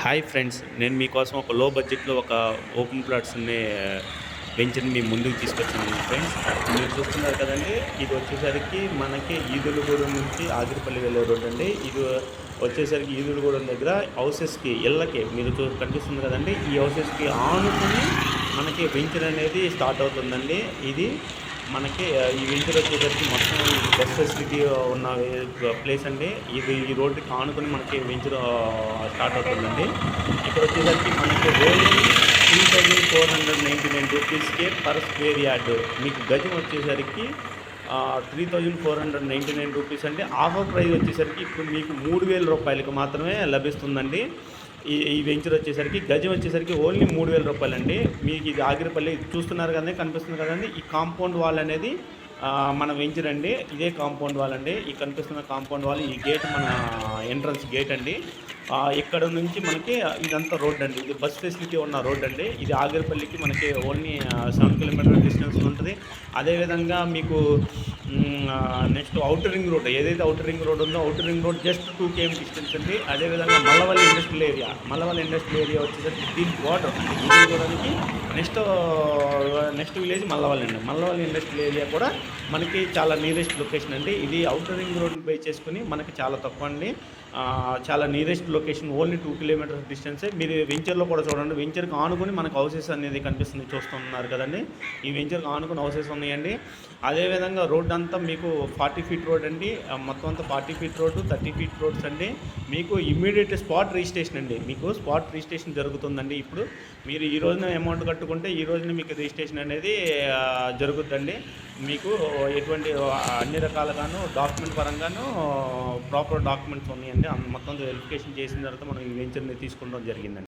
Hi friends, నేను మీకోసం ఒక లో బడ్జెట్లో ఒక ఓపెన్ ప్లాట్స్ని వెంచర్ని మీ ముందుకు తీసుకొచ్చాను ఫ్రెండ్స్. మీరు చూస్తున్నారు కదండి, ఇది వచ్చేసరికి మనకి ఈదులగూడెం నుంచి ఆగిరిపల్లి వెళ్ళే రోడ్ అండి. ఇది వచ్చేసరికి ఈదులగూడెం దగ్గర హౌసెస్కి ఇళ్ళకి మీరు కనిపిస్తుంది కదండి, ఈ హౌసెస్కి ఆనుకుని మనకి వెంచర్ అనేది స్టార్ట్ అవుతుందండి. ఇది మనకి ఈ వెంచర్ వచ్చేసరికి మొత్తం బస్ ఫెసిలిటీ ఉన్న ప్లేస్ అండి. ఇది ఈ రోడ్డుకి ఆనుకుని మనకి వెంచర్ స్టార్ట్ అవుతుందండి. ఇక్కడ వచ్చేసరికి మనకి ఓన్లీ 3499 రూపీస్కే పర్ స్క్వేర్ యార్డ్. మీకు గజం వచ్చేసరికి 3499 రూపీస్ అండి. ఆఫర్ ప్రైస్ వచ్చేసరికి ఇప్పుడు మీకు 3000 రూపాయలకు మాత్రమే లభిస్తుందండి. ఈ వెంచర్ వచ్చేసరికి గజం వచ్చేసరికి ఓన్లీ 3000 రూపాయలండి. మీకు ఇది ఆగిరిపల్లి చూస్తున్నారు కదండి, కనిపిస్తుంది కదండి. ఈ కాంపౌండ్ వాల్ అనేది మన వెంచర్ అండి. ఇదే కాంపౌండ్ వాల్ అండి. ఈ కనిపిస్తున్న కాంపౌండ్ వాల్, ఈ గేట్ మన ఎంట్రన్స్ గేట్ అండి. ఇక్కడ నుంచి మనకి ఇదంతా రోడ్ అండి. ఇది బస్ ఫెసిలిటీ ఉన్న రోడ్ అండి. ఇది ఆగిరిపల్లికి మనకి ఓన్లీ 7 కిలోమీటర్ డిస్టెన్స్ ఉంటుంది. అదేవిధంగా మీకు నెక్స్ట్ అవుటర్ రింగ్ రోడ్, ఏదైతే అవుటర్ రింగ్ రోడ్ ఉందో outer ring road just 2 km distance అండి. అదేవిధంగా మల్లవల్లి ఇండస్ట్రియల్ ఏరియా వచ్చేసరికి దీని బోర్డర్ అంటే ఇది చూడడానికి నెక్స్ట్ విలేజ్ మల్లవల్లి అండి. మల్లవల్లి ఇండస్ట్రియల్ ఏరియా కూడా మనకి చాలా నియరెస్ట్ లొకేషన్ అండి. ఇది అవుటర్ రింగ్ రోడ్ని బై చేసుకుని మనకి చాలా తక్కువ అండి. చాలా నియరెస్ట్ లొకేషన్, ఓన్లీ 2 కిలోమీటర్స్ డిస్టెన్సే. మీరు వెంచర్లో కూడా చూడండి, వెంచర్కి ఆనుకుని మనకు హౌసెస్ అనేది కనిపిస్తుంది, చూస్తున్నారు కదండి. ఈ వెంచర్కి ఆనుకుని హౌసెస్ ఉన్నాయండి. అదేవిధంగా రోడ్ అంతా మీకు 40 ఫీట్ రోడ్ అండి. మొత్తం అంతా 40 ఫీట్ రోడ్డు, 30 ఫీట్ రోడ్స్ అండి. మీకు ఇమ్మీడియట్ స్పాట్ రిజిస్ట్రేషన్ అండి. మీకు స్పాట్ రిజిస్ట్రేషన్ జరుగుతుందండి. ఇప్పుడు మీరు ఈ రోజున అమౌంట్ కట్టుకుంటే ఈ రోజున మీకు రిజిస్ట్రేషన్ అనేది జరుగుతుందండి. మీకు ఎటువంటి అన్ని రకాలుగాను డాక్యుమెంట్ పరంగాను ప్రాపర్ డాక్యుమెంట్స్ ఉన్నాయండి. మొత్తం వెరిఫికేషన్ చేసిన తర్వాత మనం ఈ వెంచర్ని తీసుకోవడం జరిగిందండి.